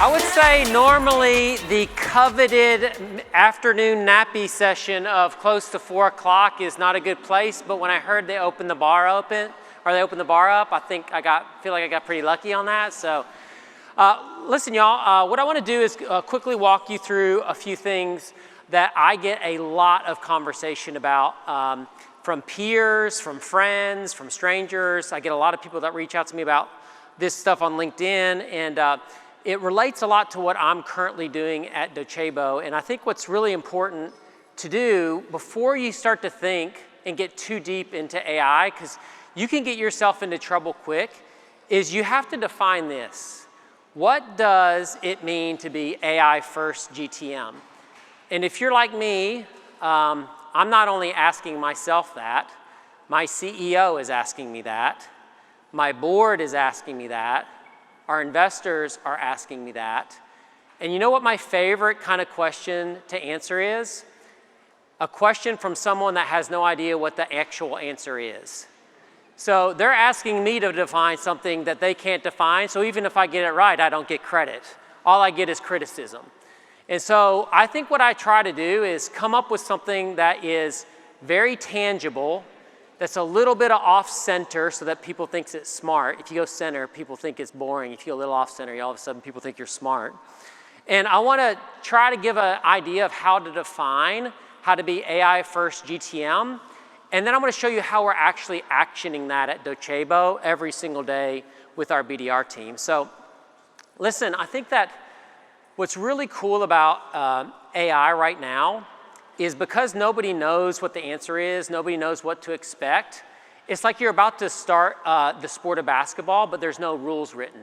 I would say normally the coveted afternoon nappy session of close to 4 o'clock is not a good place, but when I heard they opened the bar up, I feel like I got pretty lucky on that. So listen, y'all, what I want to do is quickly walk you through a few things that I get a lot of conversation about from peers, from friends, from strangers. I get a lot of people that reach out to me about this stuff on LinkedIn, and it relates a lot to what I'm currently doing at Docebo. And I think what's really important to do before you start to think and get too deep into AI, because you can get yourself into trouble quick, is you have to define this. What does it mean to be AI first GTM? And if you're like me, I'm not only asking myself that, my CEO is asking me that, my board is asking me that, our investors are asking me that. And you know what my favorite kind of question to answer is? A question from someone that has no idea what the actual answer is. So they're asking me to define something that they can't define, so even if I get it right, I don't get credit. All I get is criticism. And so I think what I try to do is come up with something that is very tangible, that's a little bit of off-center so that people think it's smart. If you go center, people think it's boring. If you go a little off-center, all of a sudden people think you're smart. And I want to try to give an idea of how to define how to be AI first GTM. And then I'm going to show you how we're actually actioning that at Docebo every single day with our BDR team. So listen, I think that what's really cool about AI right now is because nobody knows what the answer is, nobody knows what to expect, it's like you're about to start the sport of basketball, but there's no rules written.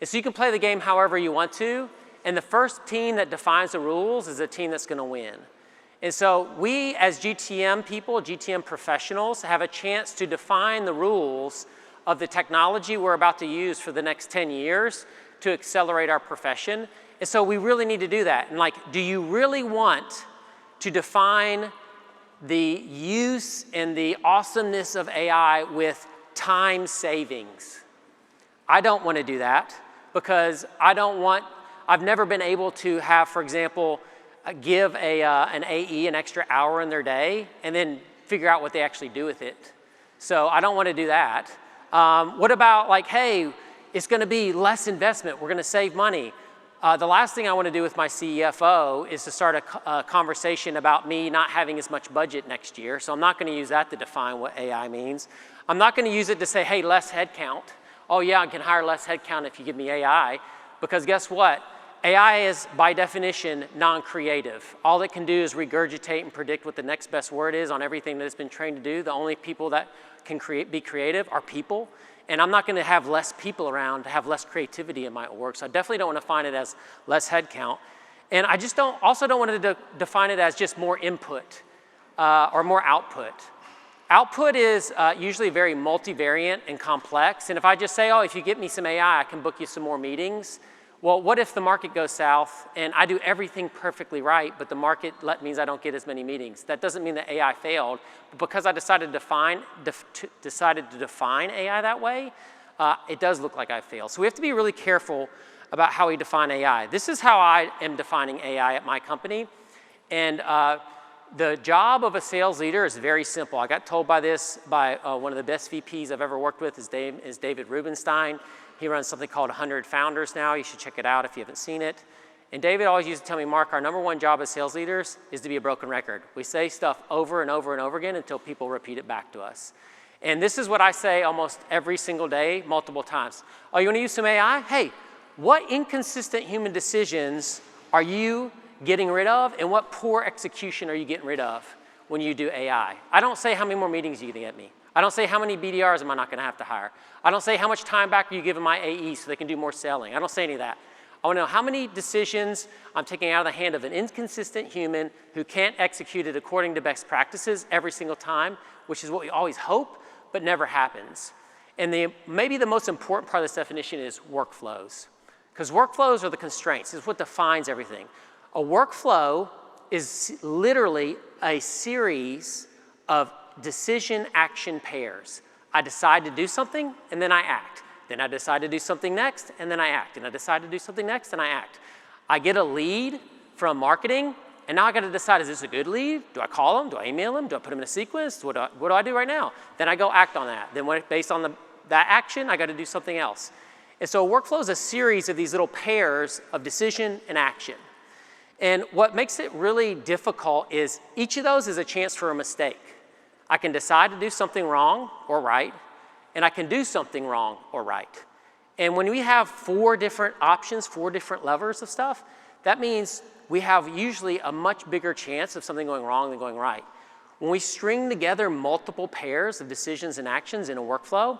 And so you can play the game however you want to, and the first team that defines the rules is the team that's gonna win. And so we, as GTM people, GTM professionals, have a chance to define the rules of the technology we're about to use for the next 10 years to accelerate our profession. And so we really need to do that. And like, do you really want to define the use and the awesomeness of AI with time savings? I don't want to do that because I've never been able to have, for example, give an AE an extra hour in their day and then figure out what they actually do with it. So I don't want to do that. What about like, hey, it's going to be less investment, we're going to save money. The last thing I want to do with my CFO is to start a conversation about me not having as much budget next year. So I'm not going to use that to define what AI means. I'm not going to use it to say, hey, less headcount. Oh yeah, I can hire less headcount if you give me AI. Because guess what? AI is, by definition, non-creative. All it can do is regurgitate and predict what the next best word is on everything that it's been trained to do. The only people that can be creative are people. And I'm not going to have less people around to have less creativity in my org. So I definitely don't want to define it as less headcount. And I just also don't want to define it as just more input or more output. Output is usually very multivariant and complex. And if I just say, oh, if you get me some AI, I can book you some more meetings. Well, what if the market goes south and I do everything perfectly right, but the market means I don't get as many meetings? That doesn't mean that AI failed, but because I decided to define AI that way, it does look like I failed. So we have to be really careful about how we define AI. This is how I am defining AI at my company. And the job of a sales leader is very simple. I got told by one of the best VPs I've ever worked with. His name is David Rubenstein. He runs something called 100 Founders now. You should check it out if you haven't seen it. And David always used to tell me, Mark, our #1 job as sales leaders is to be a broken record. We say stuff over and over and over again until people repeat it back to us. And this is what I say almost every single day, multiple times. Oh, you want to use some AI? Hey, what inconsistent human decisions are you getting rid of, and what poor execution are you getting rid of when you do AI? I don't say how many more meetings you're going to get me. I don't say how many BDRs am I not going to have to hire. I don't say how much time back are you giving my AEs so they can do more selling. I don't say any of that. I want to know how many decisions I'm taking out of the hand of an inconsistent human who can't execute it according to best practices every single time, which is what we always hope, but never happens. And maybe the most important part of this definition is workflows. Because workflows are the constraints. It's what defines everything. A workflow is literally a series of decision-action pairs. I decide to do something, and then I act. Then I decide to do something next, and then I act. And I decide to do something next, and I act. I get a lead from marketing, and now I gotta decide, is this a good lead? Do I call them? Do I email them? Do I put them in a sequence? What do I do right now? Then I go act on that. Then based on that action, I gotta do something else. And so a workflow is a series of these little pairs of decision and action. And what makes it really difficult is each of those is a chance for a mistake. I can decide to do something wrong or right, and I can do something wrong or right. And when we have 4 different options, 4 different levers of stuff, that means we have usually a much bigger chance of something going wrong than going right. When we string together multiple pairs of decisions and actions in a workflow,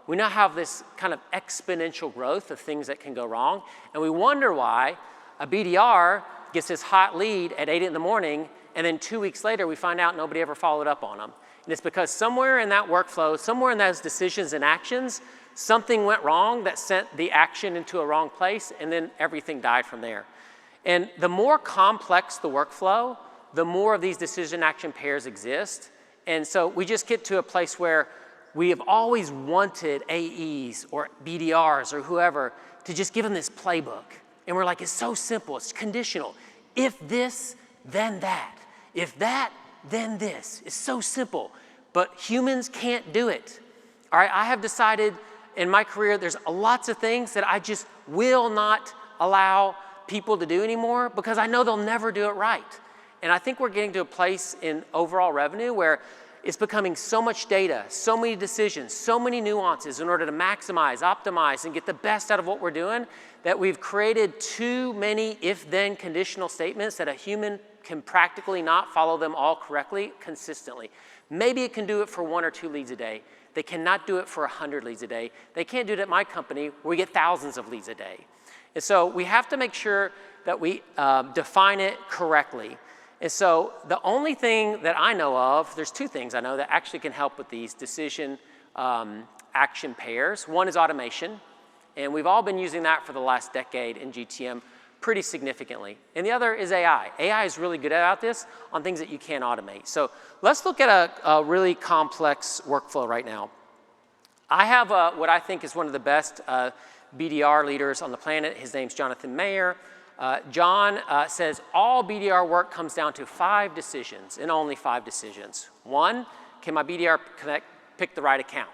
we now have this kind of exponential growth of things that can go wrong, and we wonder why a BDR gets this hot lead at 8 in the morning, and then 2 weeks later we find out nobody ever followed up on them. And it's because somewhere in that workflow, somewhere in those decisions and actions, something went wrong that sent the action into a wrong place, and then everything died from there. And the more complex the workflow, the more of these decision action pairs exist. And so we just get to a place where we have always wanted AEs or BDRs or whoever to just give them this playbook. And we're like, it's so simple, it's conditional. If this, then that. If that, then this. It's so simple, but humans can't do it. All right, I have decided in my career there's lots of things that I just will not allow people to do anymore because I know they'll never do it right. And I think we're getting to a place in overall revenue where it's becoming so much data, so many decisions, so many nuances in order to maximize, optimize, and get the best out of what we're doing that we've created too many if-then conditional statements that a human can practically not follow them all correctly consistently. Maybe it can do it for 1 or 2 leads a day. They cannot do it for 100 leads a day. They can't do it at my company where we get thousands of leads a day. And so we have to make sure that we define it correctly. And so the only thing that I know of, there's 2 things I know that actually can help with these decision action pairs. One is automation, and we've all been using that for the last decade in GTM pretty significantly. And the other is AI. AI is really good at this on things that you can't automate. So let's look at a really complex workflow right now. I have what I think is one of the best BDR leaders on the planet. His name's Jonathan Mayer. John says all BDR work comes down to 5 decisions and only 5 decisions. 1, can my BDR pick the right account?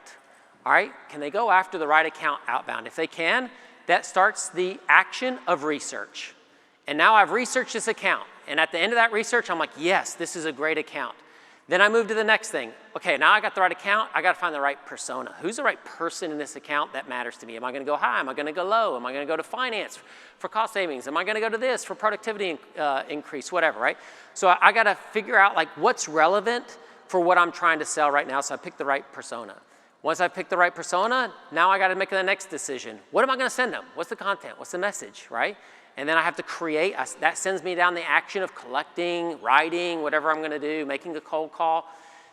All right, can they go after the right account outbound? If they can, that starts the action of research. And now I've researched this account. And at the end of that research, I'm like, yes, this is a great account. Then I move to the next thing. Okay, now I got the right account. I got to find the right persona. Who's the right person in this account that matters to me? Am I going to go high? Am I going to go low? Am I going to go to finance for cost savings? Am I going to go to this for productivity increase, whatever, right? So I got to figure out like what's relevant for what I'm trying to sell right now. So I pick the right persona. Once I pick the right persona, now I got to make the next decision. What am I going to send them? What's the content? What's the message, right? And then I have to create, that sends me down the action of collecting, writing, whatever I'm going to do, making a cold call.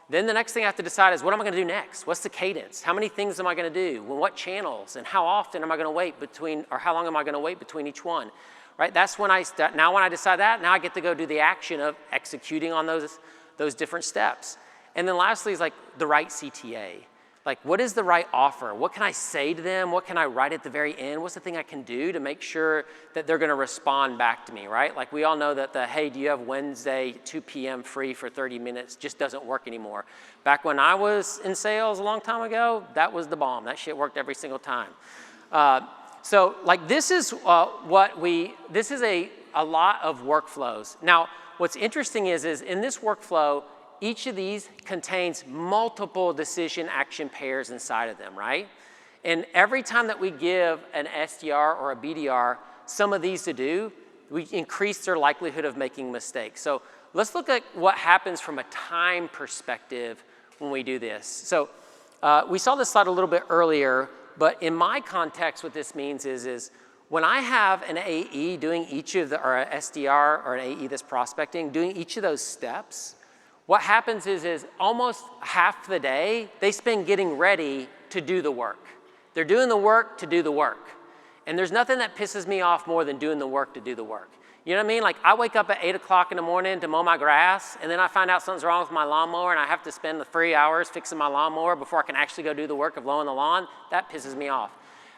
Then the next thing I have to decide is what am I going to do next? What's the cadence? How many things am I going to do? Well, what channels? And how often am I going to wait between, or how long am I going to wait between each one? Right? That's when now when I decide that, now I get to go do the action of executing on those different steps. And then lastly is like the right CTA. Like, what is the right offer? What can I say to them? What can I write at the very end? What's the thing I can do to make sure that they're going to respond back to me, right? Like, we all know that the, hey, do you have Wednesday 2 p.m. free for 30 minutes just doesn't work anymore. Back when I was in sales a long time ago, that was the bomb. That shit worked every single time. So, like, this is a lot of workflows. Now, what's interesting is in this workflow, each of these contains multiple decision action pairs inside of them, right? And every time that we give an SDR or a BDR some of these to do, we increase their likelihood of making mistakes. So let's look at what happens from a time perspective when we do this. So we saw this slide a little bit earlier, but in my context, what this means is when I have an AE doing each of the, or an SDR or an AE that's prospecting, doing each of those steps, what happens is almost half the day, they spend getting ready to do the work. They're doing the work to do the work. And there's nothing that pisses me off more than doing the work to do the work. You know what I mean? Like, I wake up at 8 o'clock in the morning to mow my grass, and then I find out something's wrong with my lawnmower, and I have to spend the 3 hours fixing my lawnmower before I can actually go do the work of mowing the lawn. That pisses me off.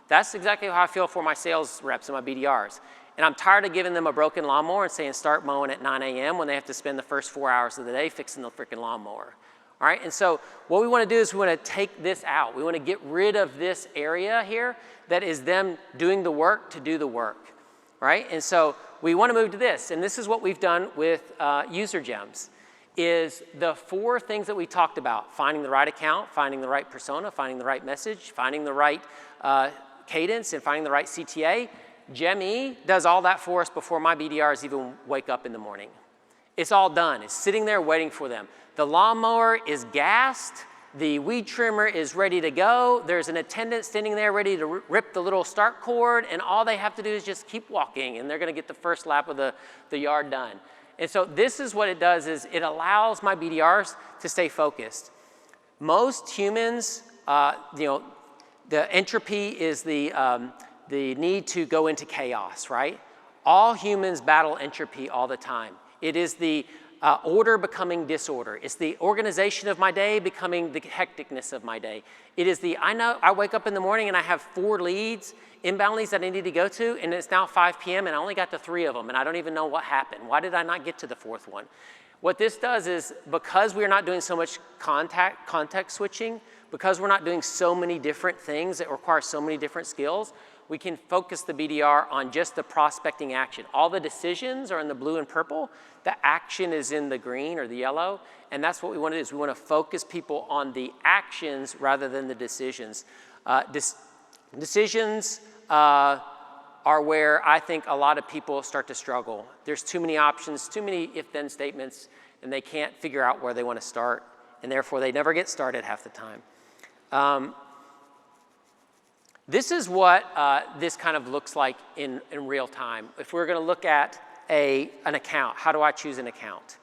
That's exactly how I feel for my sales reps and my BDRs. And I'm tired of giving them a broken lawnmower and saying start mowing at 9 a.m. when they have to spend the first 4 hours of the day fixing the freaking lawnmower. All right, and so what we want to do is we want to take this out. We want to get rid of this area here that is them doing the work to do the work, right? And so we want to move to this, and this is what we've done with user gems, is the 4 things that we talked about: finding the right account, finding the right persona, finding the right message, finding the right cadence, and finding the right CTA. Gem E does all that for us before my BDRs even wake up in the morning. It's all done. It's sitting there waiting for them. The lawnmower is gassed. The weed trimmer is ready to go. There's an attendant standing there ready to rip the little start cord, and all they have to do is just keep walking, and they're going to get the first lap of the yard done. And so this is what it does, is it allows my BDRs to stay focused. Most humans, the entropy is the need to go into chaos, right? All humans battle entropy all the time. It is the order becoming disorder. It's the organization of my day becoming the hecticness of my day. It is I wake up in the morning and I have 4 leads, inbound leads that I need to go to, and it's now 5 p.m. and I only got to 3 of them, and I don't even know what happened. Why did I not get to the 4th one? What this does is, because we're not doing so much context switching, because we're not doing so many different things that require so many different skills, we can focus the BDR on just the prospecting action. All the decisions are in the blue and purple. The action is in the green or the yellow. And that's what we want to do, is we want to focus people on the actions rather than the decisions. Decisions are where I think a lot of people start to struggle. There's too many options, too many if-then statements, and they can't figure out where they want to start. And therefore, they never get started half the time. This is what this kind of looks like in real time. If we're going to look at an account, how do I choose an account?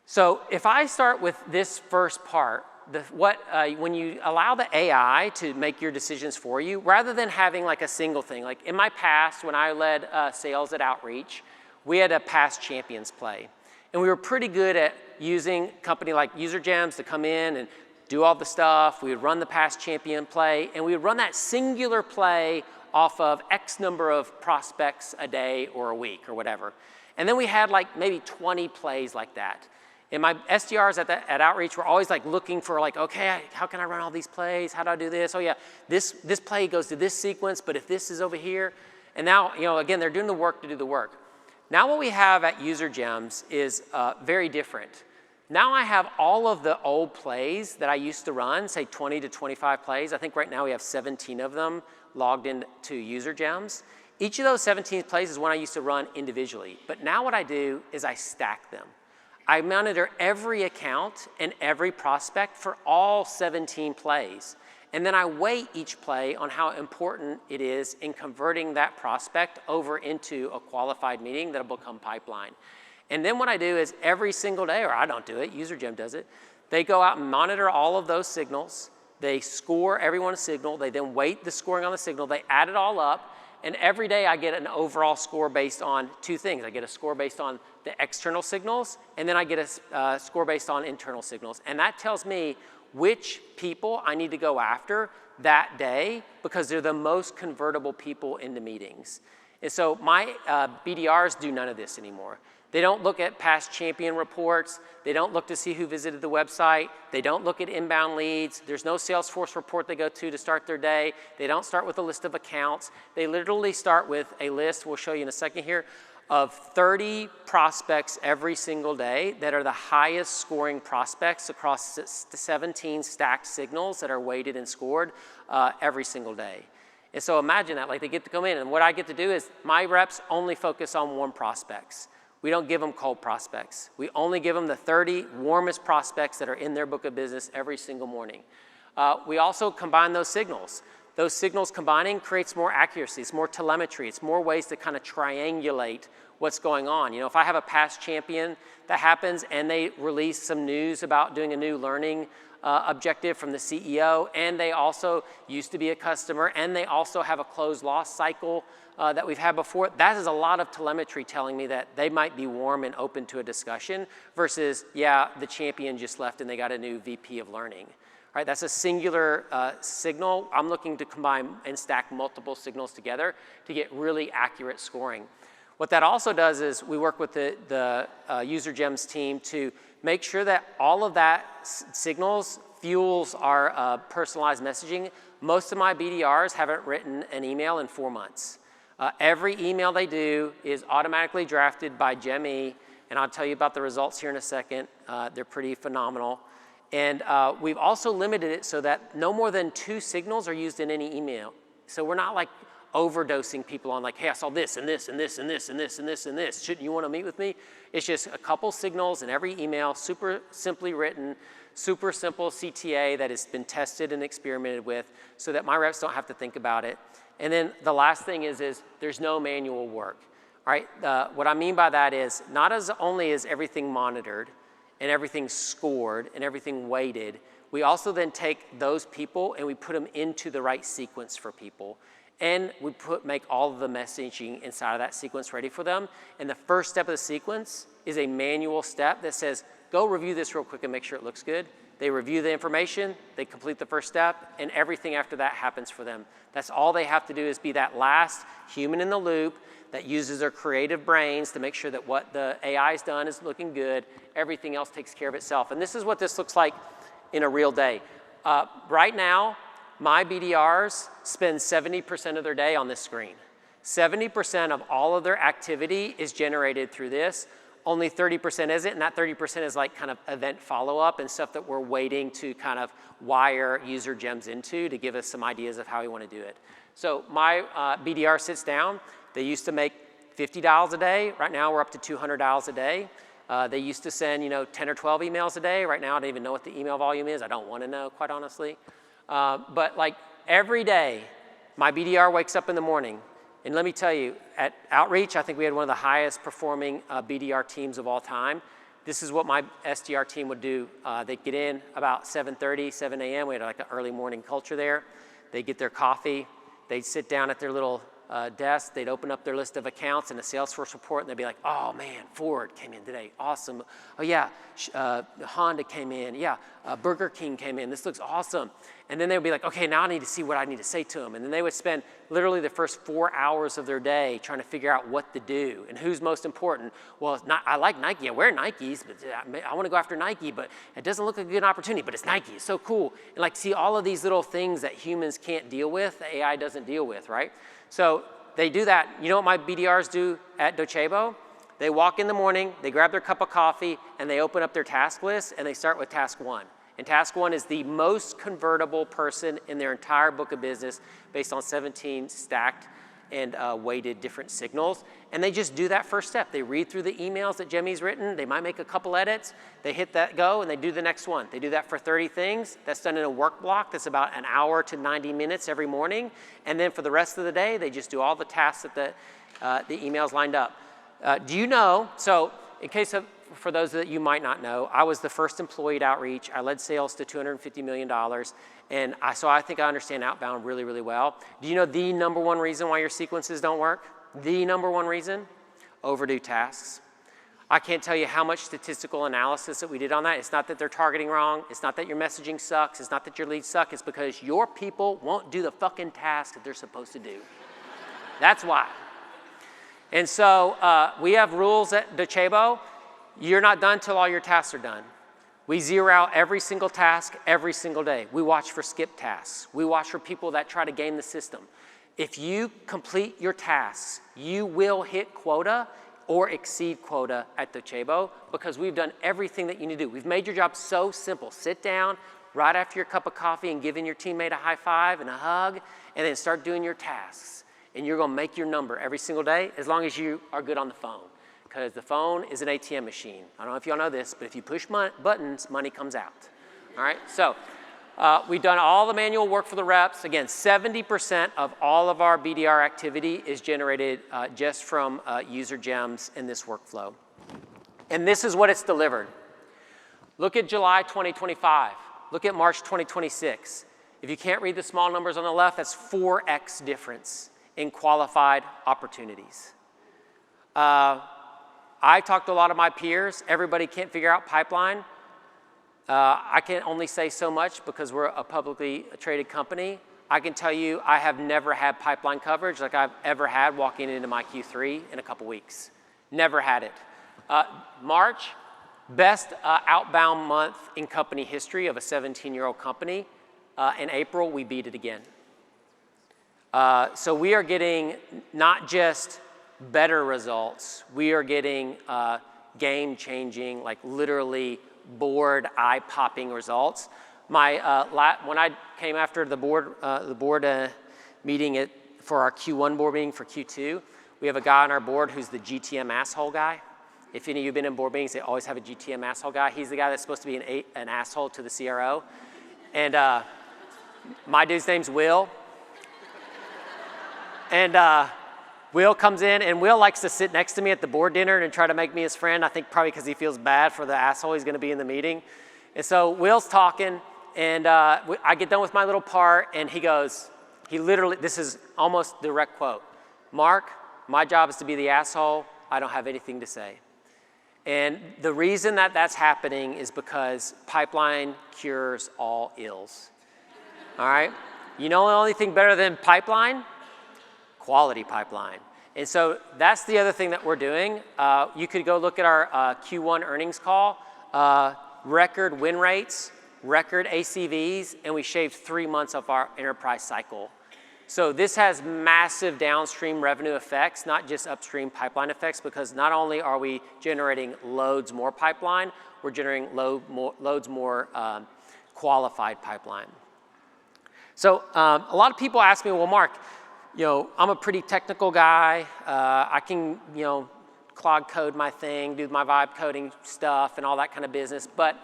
So if I start with this first part, when you allow the AI to make your decisions for you, rather than having like a single thing, like in my past when I led sales at Outreach, we had a past champions play. And we were pretty good at using a company like User Gems to come in and do all the stuff. We would run the past champion play, and we would run that singular play off of X number of prospects a day or a week or whatever. And then we had like maybe 20 plays like that. And my SDRs at Outreach were always like looking for like, okay, how can I run all these plays? How do I do this? Oh yeah, this play goes to this sequence, but if this is over here. And now, again, they're doing the work to do the work. Now what we have at User Gems is very different. Now I have all of the old plays that I used to run, say 20 to 25 plays. I think right now we have 17 of them logged into User Gems. Each of those 17 plays is one I used to run individually. But now what I do is I stack them. I monitor every account and every prospect for all 17 plays. And then I weight each play on how important it is in converting that prospect over into a qualified meeting that'll become pipeline. And then what I do is every single day, or I don't do it, UserGem does it, they go out and monitor all of those signals. They score everyone's signal. They then weight the scoring on the signal. They add it all up. And every day I get an overall score based on 2 things. I get a score based on the external signals, and then I get a score based on internal signals. And that tells me which people I need to go after that day because they're the most convertible people into meetings. And so my BDRs do none of this anymore. They don't look at past champion reports. They don't look to see who visited the website. They don't look at inbound leads. There's no Salesforce report they go to start their day. They don't start with a list of accounts. They literally start with a list, we'll show you in a second here, of 30 prospects every single day that are the highest scoring prospects across 17 stacked signals that are weighted and scored every single day. And so imagine that, like they get to come in, and what I get to do is my reps only focus on warm prospects. We don't give them cold prospects. We only give them the 30 warmest prospects that are in their book of business every single morning. We also combine those signals. Those signals combining creates more accuracy, it's more telemetry, it's more ways to kind of triangulate what's going on. If I have a past champion that happens and they release some news about doing a new learning objective from the CEO, and they also used to be a customer, and they also have a closed loss cycle that we've had before, that is a lot of telemetry telling me that they might be warm and open to a discussion versus, yeah, the champion just left and they got a new VP of learning. All right? That's a singular signal. I'm looking to combine and stack multiple signals together to get really accurate scoring. What that also does is we work with the user gems team to make sure that all of that signals fuels our personalized messaging. Most of my BDRs haven't written an email in 4 months. Every email they do is automatically drafted by GemE, and I'll tell you about the results here in a second. They're pretty phenomenal. And we've also limited it so that no more than 2 signals are used in any email. So we're not like overdosing people on like, hey, I saw this and this and this and this and this and this and this. Shouldn't you want to meet with me? It's just a couple signals in every email, super simply written, super simple CTA that has been tested and experimented with so that my reps don't have to think about it. And then the last thing is there's no manual work, right? What I mean by that is not as only is everything monitored and everything scored and everything weighted, we also then take those people and we put them into the right sequence for people. And we make all of the messaging inside of that sequence ready for them. And the first step of the sequence is a manual step that says, go review this real quick and make sure it looks good. They review the information, they complete the first step, and everything after that happens for them. That's all they have to do is be that last human in the loop that uses their creative brains to make sure that what the AI's done is looking good. Everything else takes care of itself. And this is what this looks like in a real day. Right now, my BDRs spend 70% of their day on this screen. 70% of all of their activity is generated through this. Only 30% isn't, and that 30% is like kind of event follow-up and stuff that we're waiting to kind of wire user gems into to give us some ideas of how we want to do it. So my BDR sits down. They used to make 50 dials a day. Right now we're up to 200 dials a day. They used to send 10 or 12 emails a day. Right now I don't even know what the email volume is. I don't want to know, quite honestly. But like every day, my BDR wakes up in the morning. And let me tell you, at Outreach, I think we had one of the highest performing BDR teams of all time. This is what my SDR team would do. They'd get in about 7:30, 7 a.m. We had like an early morning culture there. They'd get their coffee. They'd sit down at their little desk. They'd open up their list of accounts and a Salesforce report, and they'd be like, oh, man, Ford came in today. Awesome. Oh, yeah, Honda came in. Yeah, Burger King came in. This looks awesome. And then they would be like, okay, now I need to see what I need to say to them. And then they would spend literally the first 4 hours of their day trying to figure out what to do and who's most important. Well, it's not, I like Nike. I wear Nikes, but I want to go after Nike, but it doesn't look like a good opportunity, but it's Nike. It's so cool. And like see all of these little things that humans can't deal with, the AI doesn't deal with, right? So they do that. You know what my BDRs do at Docebo? They walk in the morning, they grab their cup of coffee, and they open up their task list, and they start with task 1. And task 1 is the most convertible person in their entire book of business based on 17 stacked and weighted different signals. And they just do that first step. They read through the emails that GemE's written. They might make a couple edits. They hit that go, and they do the next one. They do that for 30 things. That's done in a work block that's about an hour to 90 minutes every morning. And then for the rest of the day, they just do all the tasks that the emails lined up. Do you know, so in case of, for those that you might not know, I was the first employee at Outreach. I led sales to $250 million. And so I think I understand outbound really, really well. Do you know the number one reason why your sequences don't work? The number one reason? Overdue tasks. I can't tell you how much statistical analysis that we did on that. It's not that they're targeting wrong. It's not that your messaging sucks. It's not that your leads suck. It's because your people won't do the fucking task that they're supposed to do. That's why. And so we have rules at Docebo. You're not done till all your tasks are done. We zero out every single task every single day. We watch for skip tasks. We watch for people that try to game the system. If you complete your tasks, you will hit quota or exceed quota at Docebo because we've done everything that you need to do. We've made your job so simple. Sit down right after your cup of coffee and giving your teammate a high five and a hug, and then start doing your tasks. And you're gonna make your number every single day as long as you are good on the phone. Because the phone is an ATM machine. I don't know if y'all know this, but if you push buttons, money comes out. All right, so we've done all the manual work for the reps. Again, 70% of all of our BDR activity is generated just from user gems in this workflow. And this is what it's delivered. Look at July 2025. Look at March 2026. If you can't read the small numbers on the left, that's 4x difference in qualified opportunities. I talked to a lot of my peers. Everybody can't figure out pipeline. I can only say so much because we're a publicly traded company. I can tell you I have never had pipeline coverage like I've ever had walking into my Q3 in a couple weeks. Never had it. March, best outbound month in company history of a 17-year-old company. In April, we beat it again. So we are getting not just better results, we are getting game-changing, like literally board, eye-popping results. When I came after the board meeting for our Q1 board meeting for Q2, we have a guy on our board who's the GTM asshole guy. If any of you have been in board meetings, they always have a GTM asshole guy. He's the guy that's supposed to be an asshole to the CRO. And my dude's name's Will. And Will comes in, and Will likes to sit next to me at the board dinner and try to make me his friend, I think probably because he feels bad for the asshole he's going to be in the meeting. And so Will's talking, and I get done with my little part, and he goes, this is almost direct quote, "Mark, my job is to be the asshole. I don't have anything to say." And the reason that that's happening is because pipeline cures all ills. All right? You know the only thing better than pipeline? Quality pipeline. And so that's the other thing that we're doing. You could go look at our Q1 earnings call. Record win rates, record ACVs, and we shaved 3 months of our enterprise cycle. So this has massive downstream revenue effects, not just upstream pipeline effects, because not only are we generating loads more pipeline, we're generating loads more qualified pipeline. So a lot of people ask me, well, Mark, I'm a pretty technical guy. I can, clog code my thing, do my vibe coding stuff and all that kind of business. But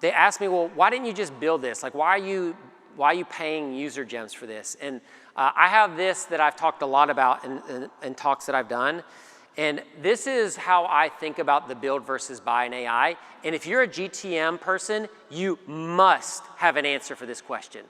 they ask me, well, why didn't you just build this? Like, why are you paying user gems for this? And I have this that I've talked a lot about in talks that I've done. And this is how I think about the build versus buy in AI. And if you're a GTM person, you must have an answer for this question,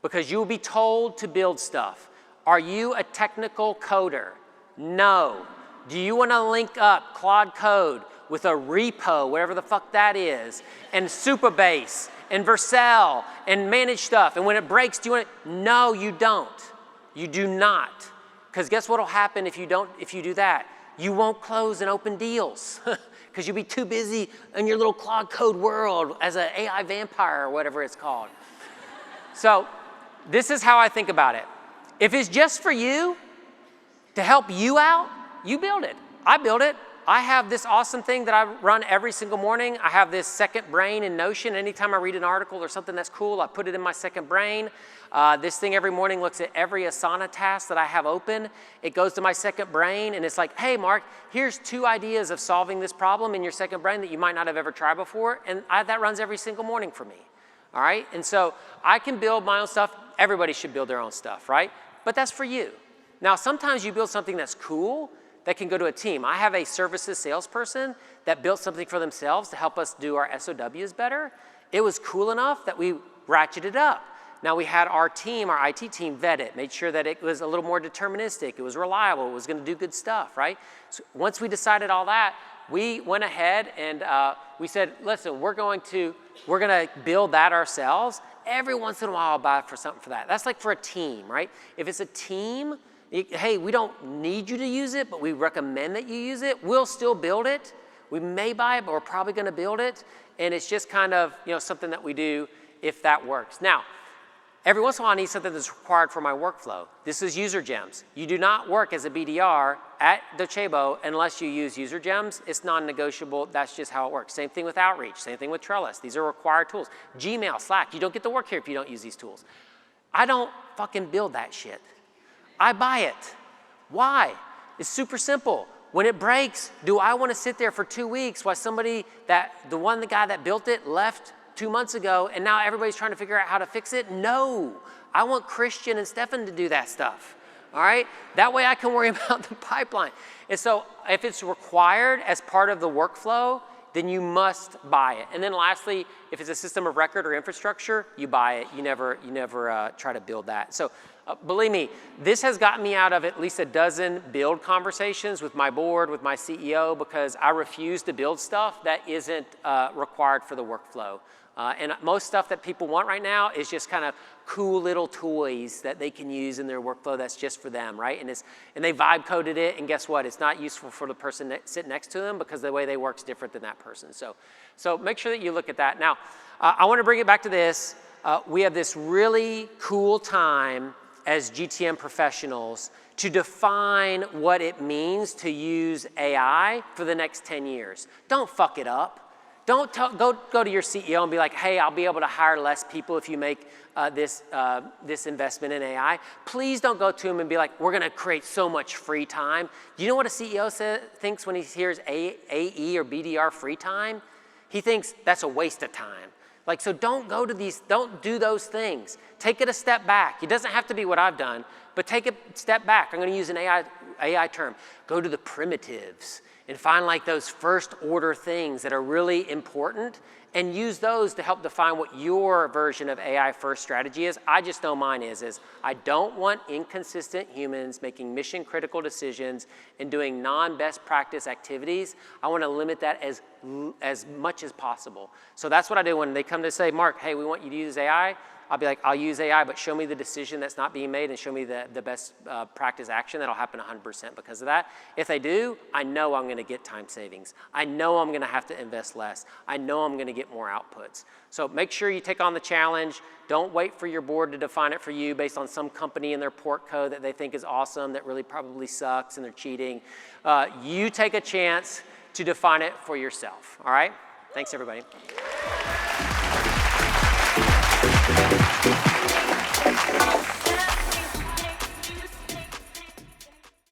because you will be told to build stuff. Are you a technical coder? No. Do you want to link up Claude Code with a repo, whatever the fuck that is, and Supabase and Vercel and manage stuff? And when it breaks, do you want it? No, you don't. You do not. Because guess what will happen if you do that? You won't close and open deals because you'll be too busy in your little Claude Code world as an AI vampire or whatever it's called. So this is how I think about it. If it's just for you, to help you out, you build it. I build it. I have this awesome thing that I run every single morning. I have this second brain in Notion. Anytime I read an article or something that's cool, I put it in my second brain. This thing every morning looks at every Asana task that I have open. It goes to my second brain, and it's like, hey, Mark, here's 2 ideas of solving this problem in your second brain that you might not have ever tried before. And that runs every single morning for me. All right? And so I can build my own stuff. Everybody should build their own stuff, right? But that's for you. Now, sometimes you build something that's cool that can go to a team. I have a services salesperson that built something for themselves to help us do our SOWs better. It was cool enough that we ratcheted up. Now we had our team, our IT team, vet it, made sure that it was a little more deterministic, it was reliable, it was going to do good stuff, right? So once we decided all that, we went ahead and we said, listen, we're going to build that ourselves. Every once in a while, I'll buy for something for that. That's like for a team, right? If it's a team, hey, we don't need you to use it, but we recommend that you use it. We'll still build it. We may buy it, but we're probably going to build it. And it's just kind of something that we do if that works. Now, every once in a while, I need something that's required for my workflow. This is user gems. You do not work as a BDR at Docebo unless you use user gems. It's non-negotiable. That's just how it works. Same thing with Outreach. Same thing with Trellis. These are required tools. Gmail, Slack. You don't get to work here if you don't use these tools. I don't fucking build that shit. I buy it. Why? It's super simple. When it breaks, do I want to sit there for 2 weeks while the guy that built it left 2 months ago and now everybody's trying to figure out how to fix it? No. I want Christian and Stefan to do that stuff. All right? That way I can worry about the pipeline. And so if it's required as part of the workflow, then you must buy it. And then lastly, if it's a system of record or infrastructure, you buy it. You never try to build that. So believe me, this has gotten me out of at least a dozen build conversations with my board, with my CEO, because I refuse to build stuff that isn't required for the workflow. And most stuff that people want right now is just kind of cool little toys that they can use in their workflow that's just for them, right? And they vibe coded it, and guess what? It's not useful for the person sitting next to them because the way they work is different than that person. So make sure that you look at that. Now, I want to bring it back to this. We have this really cool time as GTM professionals to define what it means to use AI for the next 10 years. Don't fuck it up. Don't go to your CEO and be like, hey, I'll be able to hire less people if you make this investment in AI. Please don't go to him and be like, we're going to create so much free time. Do you know what a CEO thinks when he hears AE or BDR free time? He thinks that's a waste of time. Like, so don't do those things. Take it a step back. It doesn't have to be what I've done, but take a step back. I'm going to use an AI term. Go to the primitives and find like those first order things that are really important and use those to help define what your version of AI first strategy is. I just know mine is I don't want inconsistent humans making mission critical decisions and doing non-best practice activities. I want to limit that as much as possible. So that's what I do when they come to say, Mark, hey, we want you to use AI. I'll be like, I'll use AI, but show me the decision that's not being made and show me the best practice action. That'll happen 100% because of that. If they do, I know I'm going to get time savings. I know I'm going to have to invest less. I know I'm going to get more outputs. So make sure you take on the challenge. Don't wait for your board to define it for you based on some company and their port code that they think is awesome that really probably sucks and they're cheating. You take a chance to define it for yourself, all right? Thanks, everybody.